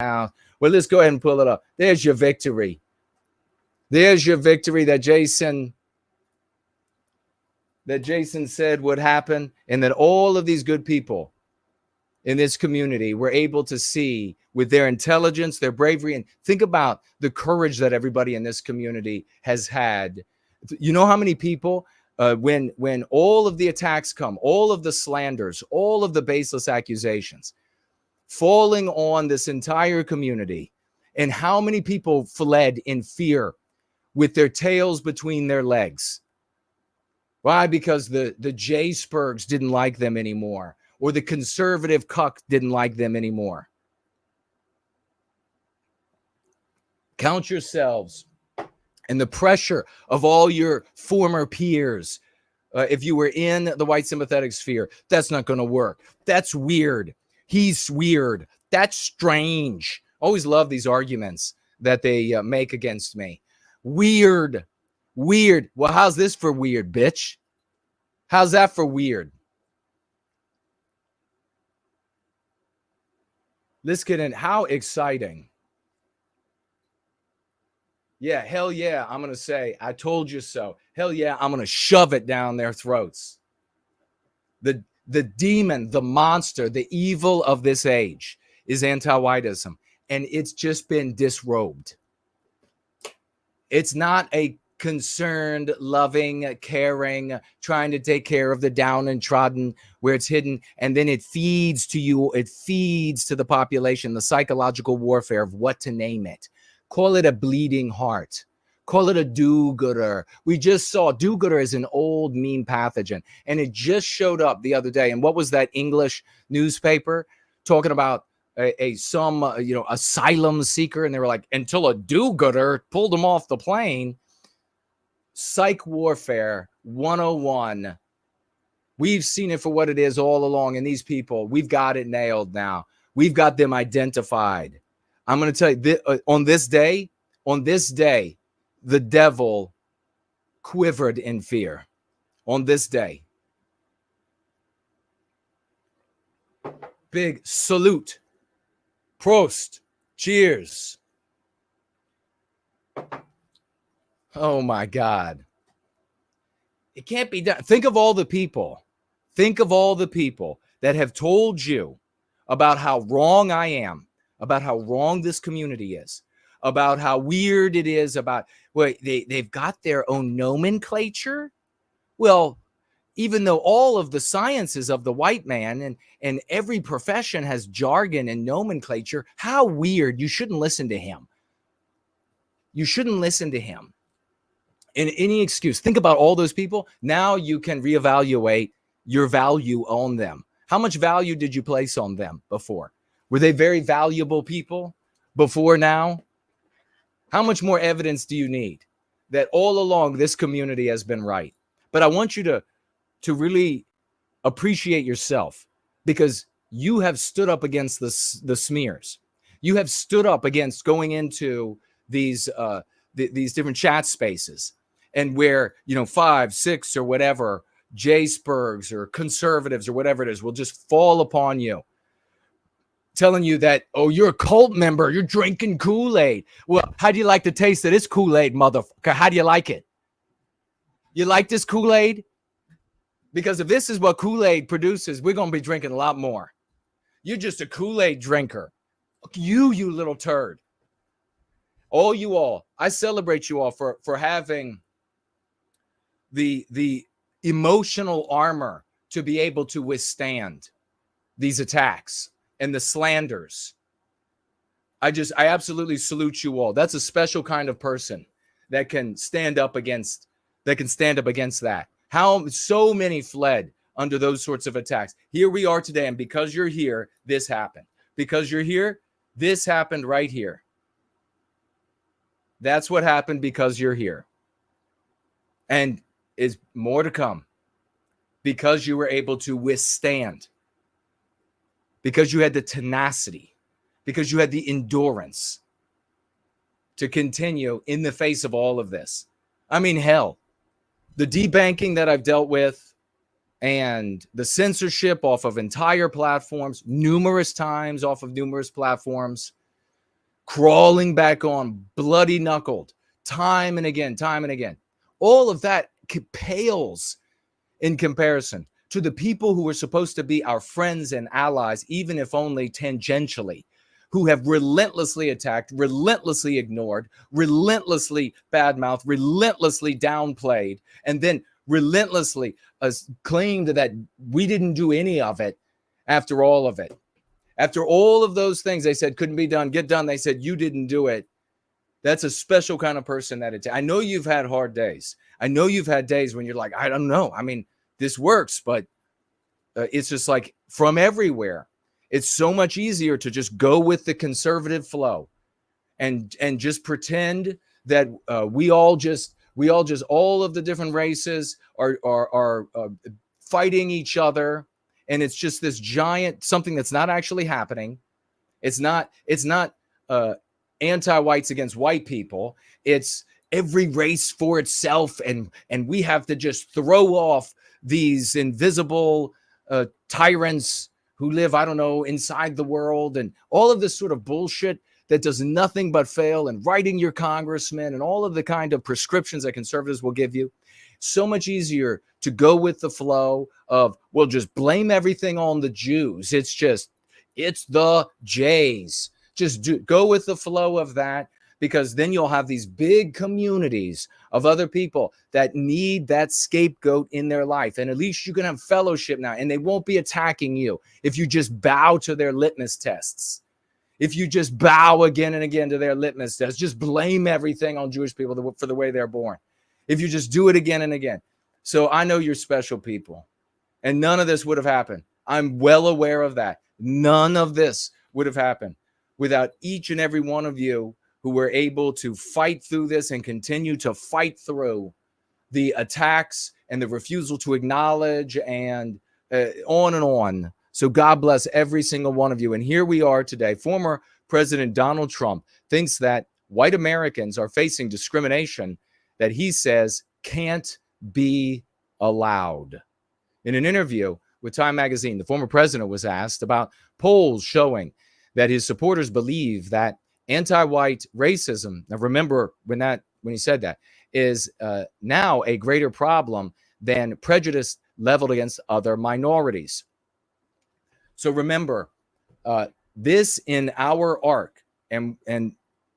Well, let's go ahead and pull it up. There's your victory. There's your victory that Jason said would happen, and that all of these good people in this community were able to see with their intelligence, their bravery, and think about the courage that everybody in this community has had. You know how many people, when all of the attacks come, all of the slanders, all of the baseless accusations falling on this entire community, and how many people fled in fear with their tails between their legs. Why? Because the J Spurgs didn't like them anymore, or the conservative cuck didn't like them anymore. Count yourselves and the pressure of all your former peers. If you were in the white sympathetic sphere, that's not going to work. That's weird. He's weird. That's strange. Always love these arguments that they make against me. Weird. Weird. Well, how's this for weird, bitch? How's that for weird? Let's get in. How exciting. Yeah, hell yeah, I'm going to say, I told you so. Hell yeah, I'm going to shove it down their throats. The demon, the monster, the evil of this age is anti-whiteism, and it's just been disrobed. It's not a concerned, loving, caring, trying to take care of the down and trodden where it's hidden, and then it feeds to you, it feeds to the population, the psychological warfare of what to name it. Call it a bleeding heart. Call it a do-gooder. We just saw do-gooder as an old meme pathogen, and it just showed up the other day. And what was that English newspaper talking about some asylum seeker? And they were like, until a do-gooder pulled them off the plane. Psych warfare 101. We've seen it for what it is all along. And these people, we've got it nailed now. We've got them identified. I'm going to tell you, on this day, the devil quivered in fear. On this day. Big salute. Prost. Cheers. Oh my God. It can't be done. Think of all the people. Think of all the people that have told you about how wrong I am, about how wrong this community is, about how weird it is, about they've got their own nomenclature. Well, even though all of the sciences of the white man and every profession has jargon and nomenclature, how weird. You shouldn't listen to him. You shouldn't listen to him. In any excuse. Think about all those people. Now you can reevaluate your value on them. How much value did you place on them before? Were they very valuable people before now? How much more evidence do you need that all along this community has been right? But I want you to really appreciate yourself, because you have stood up against the smears. You have stood up against going into these different chat spaces, and where 5, 6 or whatever J-Spurgs or conservatives or whatever it is will just fall upon you, telling you that, oh, you're a cult member, you're drinking Kool-Aid. Well, how do you like the taste of this Kool-Aid, motherfucker? How do you like it? You like this Kool-Aid? Because if this is what Kool-Aid produces, we're going to be drinking a lot more. You're just a Kool-Aid drinker. You little turd. All you all, I celebrate you all for having the emotional armor to be able to withstand these attacks and the slanders. I absolutely salute you all. That's a special kind of person that can stand up against that. How so many fled under those sorts of attacks. Here we are today, and because you're here, this happened. Because you're here, this happened right here. That's what happened because you're here. And is more to come. Because you were able to withstand. Because you had the tenacity. Because you had the endurance to continue in the face of all of this. I mean, hell, the debanking that I've dealt with and the censorship off of entire platforms, numerous times off of numerous platforms, crawling back on, bloody knuckled, time and again, time and again. All of that pales in comparison to the people who were supposed to be our friends and allies, even if only tangentially, who have relentlessly attacked, relentlessly ignored, relentlessly badmouthed, relentlessly downplayed, and then relentlessly claimed that we didn't do any of it after all of it. After all of those things they said couldn't be done, get done, they said you didn't do it. That's a special kind of person that I know you've had hard days. I know you've had days when you're like, I don't know. I mean, this works, but it's just like from everywhere. It's so much easier to just go with the conservative flow and just pretend that we all all of the different races are fighting each other. And it's just this giant something that's not actually happening. It's not anti-whites against white people. It's every race for itself. And we have to just throw off these invisible tyrants who live, I don't know, inside the world, and all of this sort of bullshit that does nothing but fail, and writing your congressman and all of the kind of prescriptions that conservatives will give you. So much easier to go with the flow of, well, just blame everything on the Jews. It's the Jays. Just go with the flow of that, because then you'll have these big communities of other people that need that scapegoat in their life. And at least you can have fellowship now, and they won't be attacking you if you just bow to their litmus tests. If you just bow again and again to their litmus tests, just blame everything on Jewish people for the way they're born. If you just do it again and again. So I know you're special people, and none of this would have happened. I'm well aware of that. None of this would have happened without each and every one of you who were able to fight through this and continue to fight through the attacks and the refusal to acknowledge, and on and on. So God bless every single one of you. And here we are today. Former President Donald Trump thinks that white Americans are facing discrimination that he says can't be allowed. In an interview with Time Magazine, the former president was asked about polls showing that his supporters believe that anti-white racism, now remember when he said that, is now a greater problem than prejudice leveled against other minorities. So remember, this in our arc, and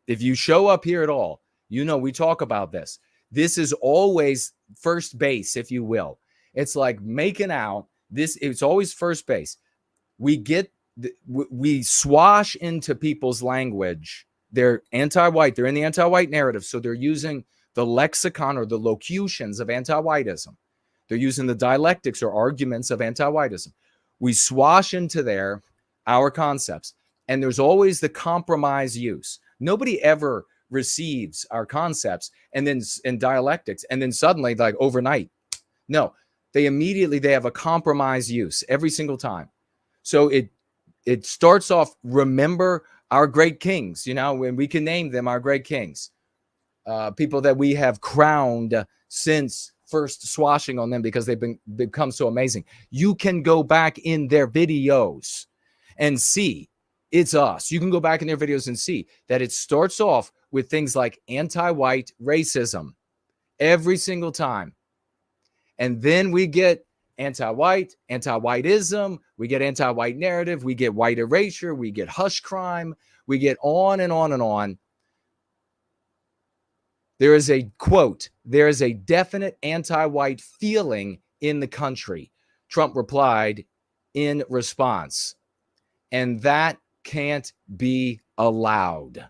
if you show up here at all, you know we talk about this. This is always first base, if you will. It's like making out. It's always first base. We swash into people's language. They're anti-white. They're in the anti-white narrative. So they're using the lexicon or the locutions of anti-whiteism. They're using the dialectics or arguments of anti-whiteism. We swash into our concepts, and there's always the compromise use. Nobody ever receives our concepts and then in dialectics and then suddenly, like overnight. No, they have a compromise use every single time. So it starts off, remember our great kings, when we can name them our great kings, people that we have crowned since first swashing on them because they've become so amazing. You can go back in their videos and see it's us. You can go back in their videos and see that it starts off with things like anti-white racism every single time. And then we get anti-white, anti-whiteism, we get anti-white narrative, we get white erasure, we get hush crime, we get on and on and on. There is a quote, there is a definite anti-white feeling in the country, Trump replied in response. And that can't be allowed.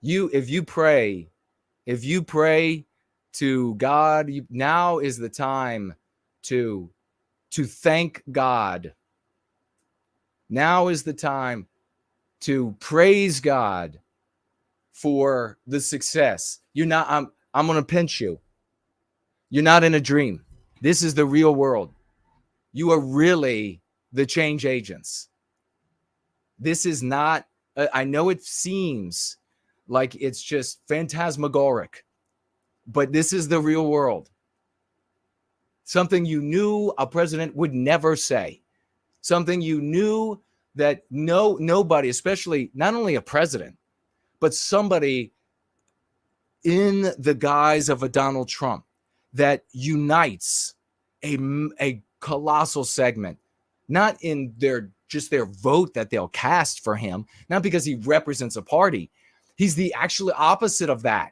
If you pray to God, now is the time to thank God. Now is the time to praise God for the success. I'm going to pinch you. You're not in a dream. This is the real world. You are really the change agents. This is not, I know it seems like it's just phantasmagoric, but this is the real world. something you knew a president would never say, something you knew that nobody, especially not only a president, but somebody in the guise of a Donald Trump that unites a colossal segment, not in their vote that they'll cast for him, not because he represents a party. He's the actual opposite of that,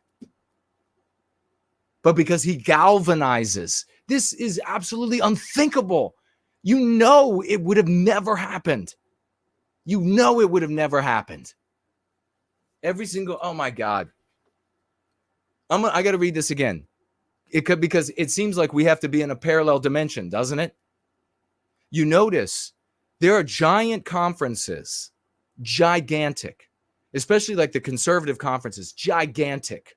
but because he galvanizes. This is absolutely unthinkable. You know it would have never happened. You know it would have never happened. Every single, oh my God. I got to read this again. Because it seems like we have to be in a parallel dimension, doesn't it? You notice there are giant conferences, gigantic, especially like the conservative conferences, gigantic.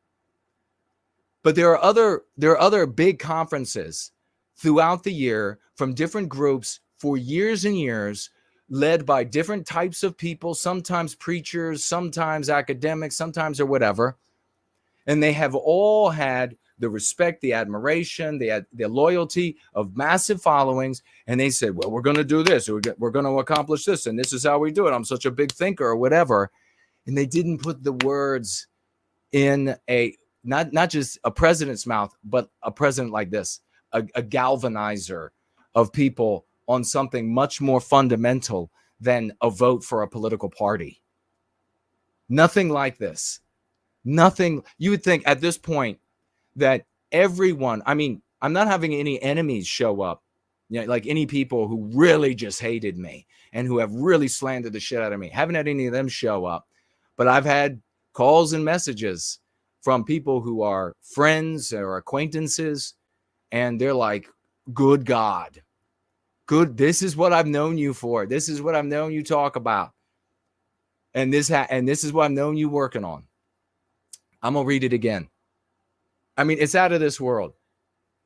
But there are other big conferences throughout the year from different groups for years and years, led by different types of people, sometimes preachers, sometimes academics, sometimes or whatever. And they have all had the respect, the admiration, the loyalty of massive followings. And they said, well, we're going to do this. We're going to accomplish this. And this is how we do it. I'm such a big thinker or whatever. And they didn't put the words in not just a president's mouth, but a president like this, a galvanizer of people on something much more fundamental than a vote for a political party. Nothing like this. Nothing. You would think at this point that everyone, I mean, I'm not having any enemies show up, like any people who really just hated me and who have really slandered the shit out of me. Haven't had any of them show up, but I've had calls and messages from people who are friends or acquaintances, and they're like, good God, good. This is what I've known you for. This is what I've known you talk about. And this is what I've known you working on. I'm going to read it again. I mean, it's out of this world.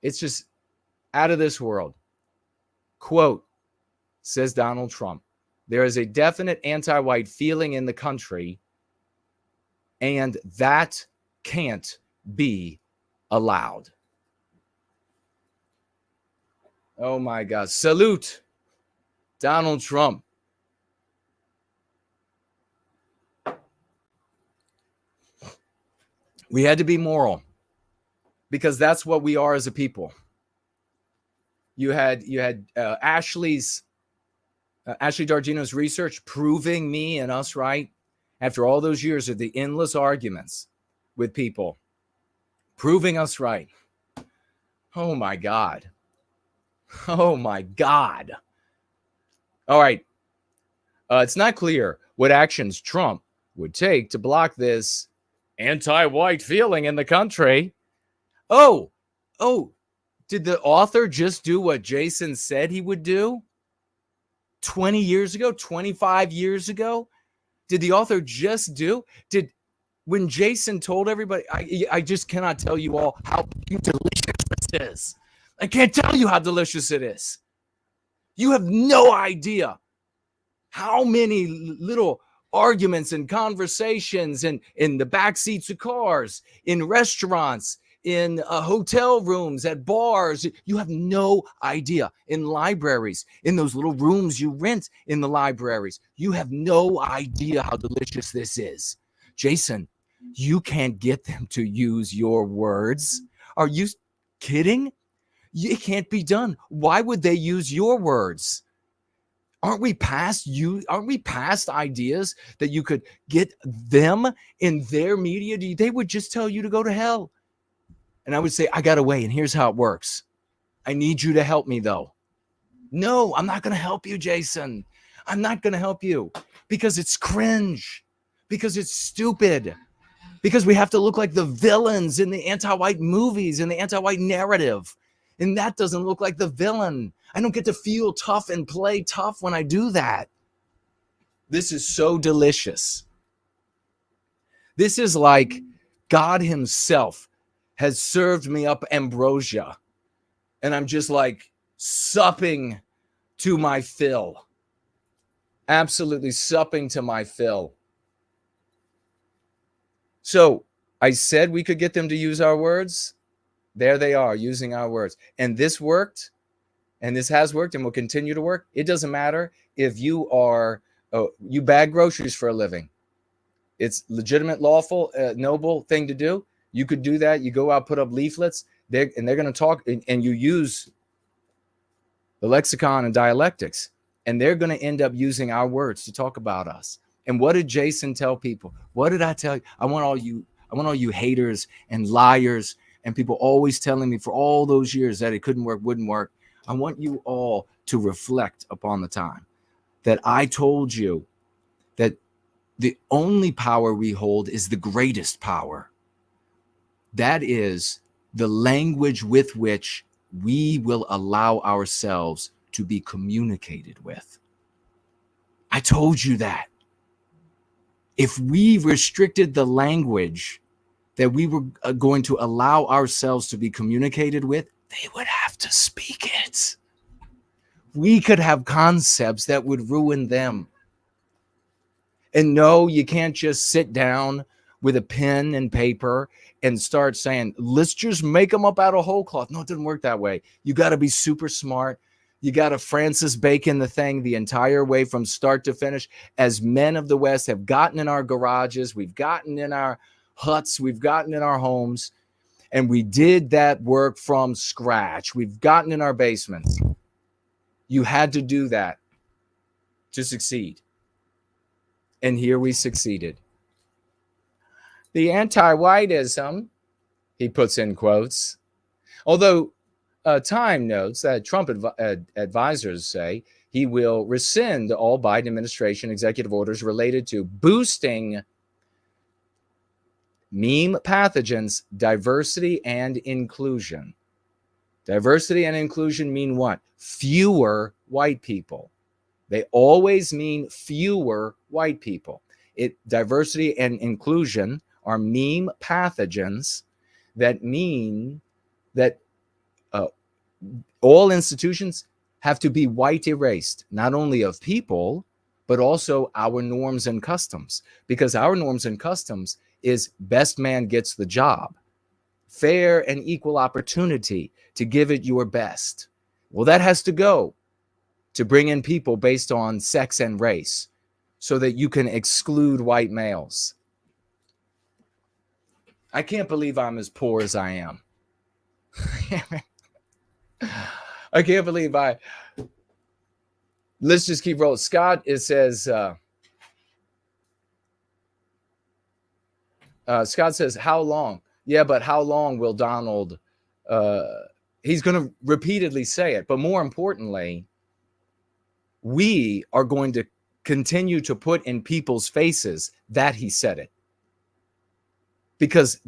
It's just out of this world. Quote, says Donald Trump, there is a definite anti-white feeling in the country, and that can't be allowed. Oh my God. Salute Donald Trump. We had to be moral because that's what we are as a people. You had Ashley Dargino's research proving me and us right after all those years of the endless arguments with people, proving us right. Oh my God. Oh my God. All right. It's not clear what actions Trump would take to block this anti-white feeling in the country. Oh, did the author just do what Jason said he would do 20 years ago, 25 years ago? Did the author just do? When Jason told everybody, I just cannot tell you all how delicious this is. I can't tell you how delicious it is. You have no idea how many little arguments and conversations in the back seats of cars, in restaurants, in hotel rooms, at bars. You have no idea. In libraries, in those little rooms you rent in the libraries. You have no idea how delicious this is. Jason, you can't get them to use your words. Are you kidding? It can't be done. Why would they use your words? Aren't we past ideas that you could get them in their media? They would just tell you to go to hell. And I would say, I got a way, and here's how it works. I need you to help me, though. No, I'm not going to help you, Jason. I'm not going to help you because it's cringe, because it's stupid, because we have to look like the villains in the anti-white movies, in the anti-white narrative. And that doesn't look like the villain. I don't get to feel tough and play tough when I do that. This is so delicious. This is like God himself has served me up ambrosia, and I'm just like supping to my fill. Absolutely supping to my fill. So I said we could get them to use our words. There they are using our words. And this worked, and this has worked and will continue to work. It doesn't matter if you are, you bag groceries for a living. It's legitimate, lawful, noble thing to do. You could do that. You go out, put up leaflets, they're going to talk, and you use the lexicon and dialectics, and they're going to end up using our words to talk about us. And what did Jason tell people? What did I tell you? I want all you haters and liars and people always telling me for all those years that it couldn't work, wouldn't work. I want you all to reflect upon the time that I told you that the only power we hold is the greatest power. That is the language with which we will allow ourselves to be communicated with. I told you that. If we restricted the language that we were going to allow ourselves to be communicated with, they would have to speak it. We could have concepts that would ruin them. And no, you can't just sit down with a pen and paper and start saying, let's just make them up out of whole cloth. No, it doesn't work that way. You got to be super smart. You got to Francis Bacon the thing the entire way from start to finish. As men of the West have gotten in our garages, we've gotten in our huts, we've gotten in our homes, and we did that work from scratch. We've gotten in our basements. You had to do that to succeed. And here we succeeded. The anti-whiteism, he puts in quotes, although Time notes that Trump advisors say he will rescind all Biden administration executive orders related to boosting meme pathogens, diversity and inclusion. Diversity and inclusion mean what? Fewer white people. They always mean fewer white people. Diversity and inclusion are meme pathogens that mean that all institutions have to be white erased, not only of people, but also our norms and customs. Because our norms and customs is best man gets the job, fair and equal opportunity to give it your best. Well, that has to go to bring in people based on sex and race so that you can exclude white males. I can't believe I'm as poor as I am. I can't believe let's just keep rolling. Scott, it says, Scott says, how long? Yeah, but how long will Donald, he's going to repeatedly say it, but more importantly, we are going to continue to put in people's faces that he said it. Because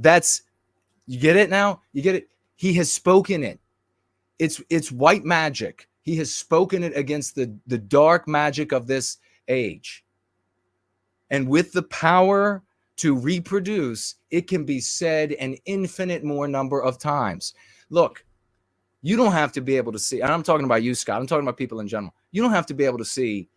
you get it now? You get it? He has spoken it. It's white magic. He has spoken it against the dark magic of this age. And with the power to reproduce, it can be said an infinite more number of times. Look, you don't have to be able to see, and I'm talking about you, Scott. I'm talking about people in general. You don't have to be able to see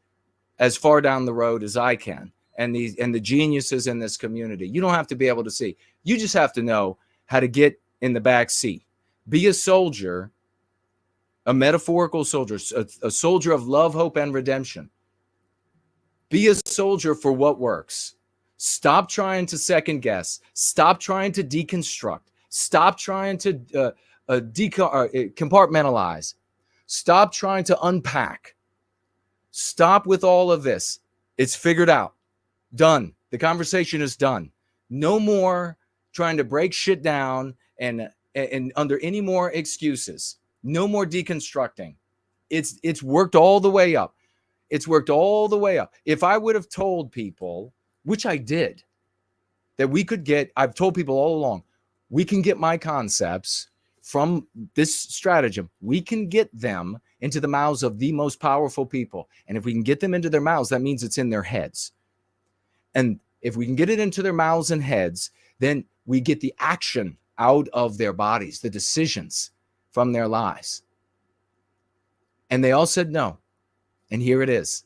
as far down the road as I can, and the geniuses in this community. You don't have to be able to see. You just have to know how to get in the back seat. Be a soldier, a metaphorical soldier, a soldier of love, hope, and redemption. Be a soldier for what works. Stop trying to second guess. Stop trying to deconstruct. Stop trying to compartmentalize. Stop trying to unpack. Stop with all of this. It's figured out. Done. The conversation is done. No more trying to break shit down and under any more excuses. No more deconstructing. It's worked all the way up. It's worked all the way up. If I would have told people, which I did, that we could get, I've told people all along, we can get my concepts from this stratagem. We can get them into the mouths of the most powerful people. And if we can get them into their mouths, that means it's in their heads. And if we can get it into their mouths and heads, then we get the action out of their bodies, the decisions from their lives. And they all said no. And here it is.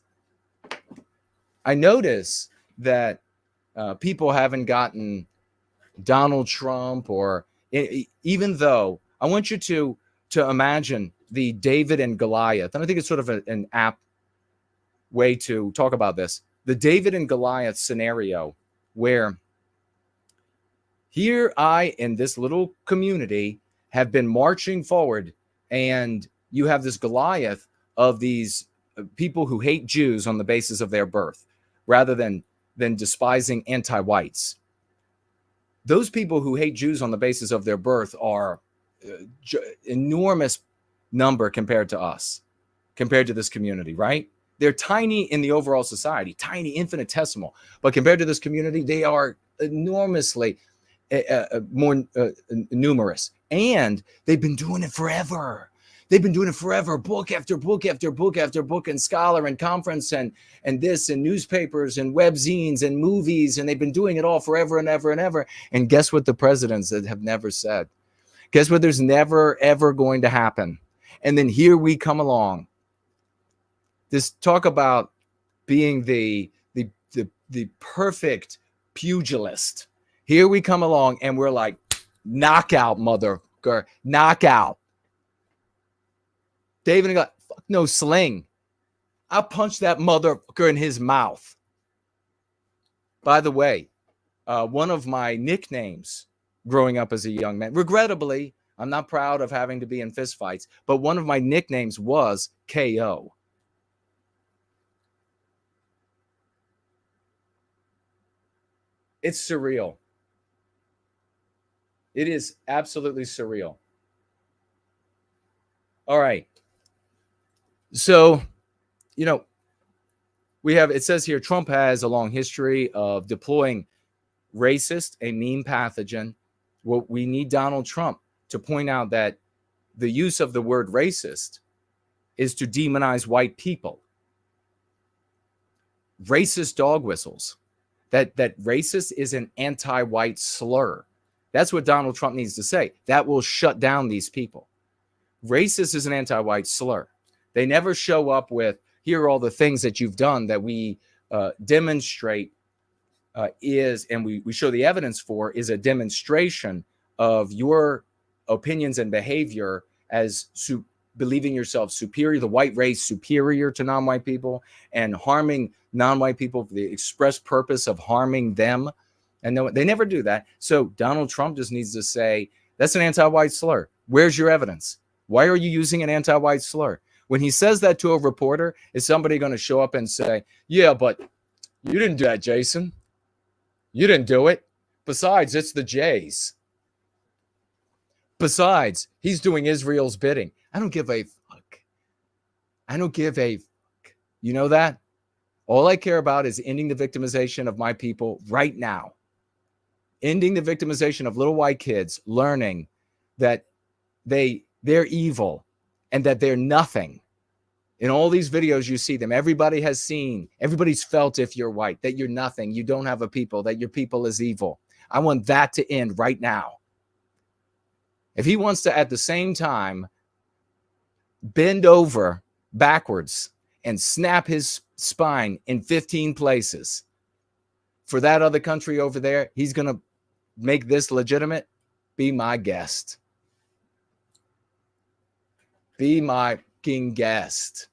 I notice that people haven't gotten Donald Trump, or even though I want you to imagine the David and Goliath, and I think it's sort of an apt way to talk about this. The David and Goliath scenario, where here I, in this little community, have been marching forward, and you have this Goliath of these people who hate Jews on the basis of their birth, rather than despising anti-whites. Those people who hate Jews on the basis of their birth are enormous number compared to us, compared to this community, right? They're tiny in the overall society, tiny, infinitesimal, but compared to this community, they are enormously more numerous, and they've been doing it forever. They've been doing it forever, book after book after book after book, and scholar and conference and this and newspapers and webzines and movies, and they've been doing it all forever and ever and ever. And guess what the presidents that have never said? Guess what there's never, ever going to happen? And then here we come along. This talk about being the perfect pugilist. Here we come along and we're like, knockout, motherfucker, knockout. David got fuck no sling. I'll punch that motherfucker in his mouth. By the way, one of my nicknames growing up as a young man, regrettably, I'm not proud of having to be in fistfights, but one of my nicknames was KO. It's surreal. It is absolutely surreal. All right. So, we have, it says here, Trump has a long history of deploying racist, a meme pathogen. Well, we need Donald Trump to point out that the use of the word racist is to demonize white people. Racist dog whistles. That racist is an anti-white slur. That's what Donald Trump needs to say. That will shut down these people. Racist is an anti-white slur. They never show up with, here are all the things that you've done that we demonstrate and we show the evidence for, is a demonstration of your opinions and behavior as believing yourself superior, the white race superior to non-white people, and harming non-white people for the express purpose of harming them. And no, they never do that. So Donald Trump just needs to say, that's an anti-white slur. Where's your evidence? Why are you using an anti-white slur? When he says that to a reporter, is somebody going to show up and say, yeah, but you didn't do that, Jason. You didn't do it. Besides, it's the Jays. Besides, he's doing Israel's bidding. I don't give a fuck. I don't give a fuck. You know that? All I care about is ending the victimization of my people right now. Ending the victimization of little white kids, learning that they're evil and that they're nothing. In all these videos, you see them. Everybody has seen, everybody's felt, if you're white, that you're nothing. You don't have a people, that your people is evil. I want that to end right now. If he wants to, at the same time, bend over backwards and snap his spine in 15 places for that other country over there, he's going to make this legitimate. Be my guest. Be my fucking guest.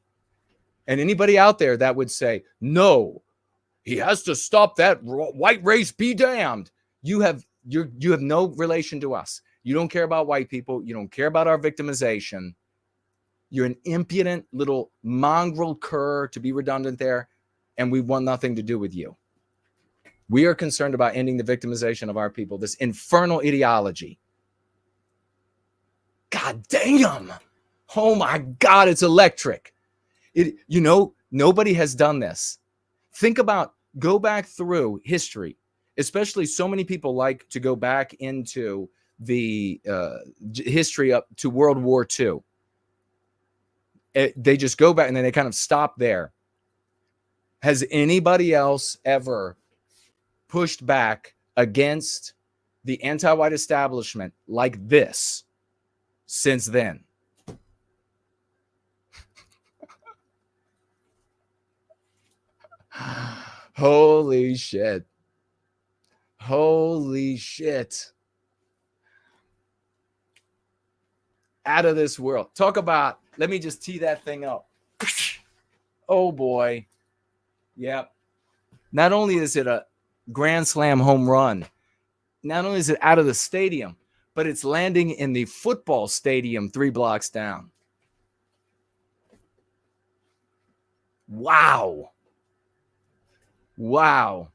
And anybody out there that would say, no, he has to stop that white race, be damned. You have no relation to us. You don't care about white people. You don't care about our victimization. You're an impudent little mongrel cur, to be redundant there, and we want nothing to do with you. We are concerned about ending the victimization of our people, this infernal ideology. God damn. Oh my God, it's electric. Nobody has done this. Go back through history, especially so many people like to go back into the history up to World War II. They just go back and then they kind of stop there. Has anybody else ever pushed back against the anti-white establishment like this since then? Holy shit. Holy shit. out of this world. Talk about, let me just tee that thing up. Oh boy. Yep. Not only is it a grand slam home run, not only is it out of the stadium, but it's landing in the football stadium 3 blocks down. Wow. Wow.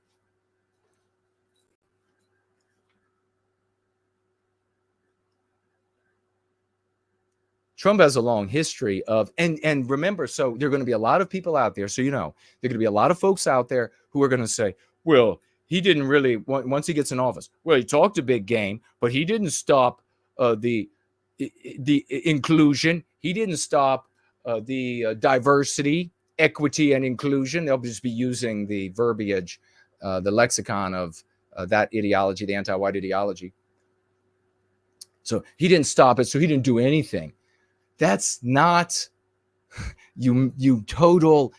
Trump has a long history of, and remember, so there are going to be a lot of people out there. So, you know, there are going to be a lot of folks out there who are going to say, well, he didn't really, once he gets in office, well, he talked a big game, but he didn't stop the inclusion. He didn't stop the diversity, equity, and inclusion. They'll just be using the verbiage, the lexicon of that ideology, the anti-white ideology. So he didn't stop it. So he didn't do anything. That's not, you total,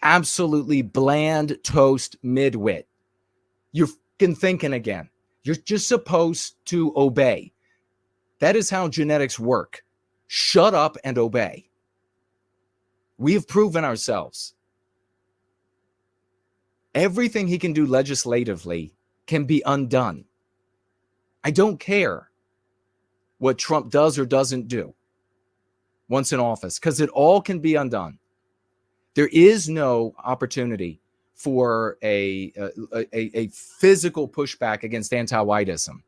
absolutely bland toast midwit. You're fucking thinking again. You're just supposed to obey. That is how genetics work. Shut up and obey. We have proven ourselves. Everything he can do legislatively can be undone. I don't care what Trump does or doesn't do once in office, because it all can be undone. There is no opportunity for a physical pushback against anti-whiteism.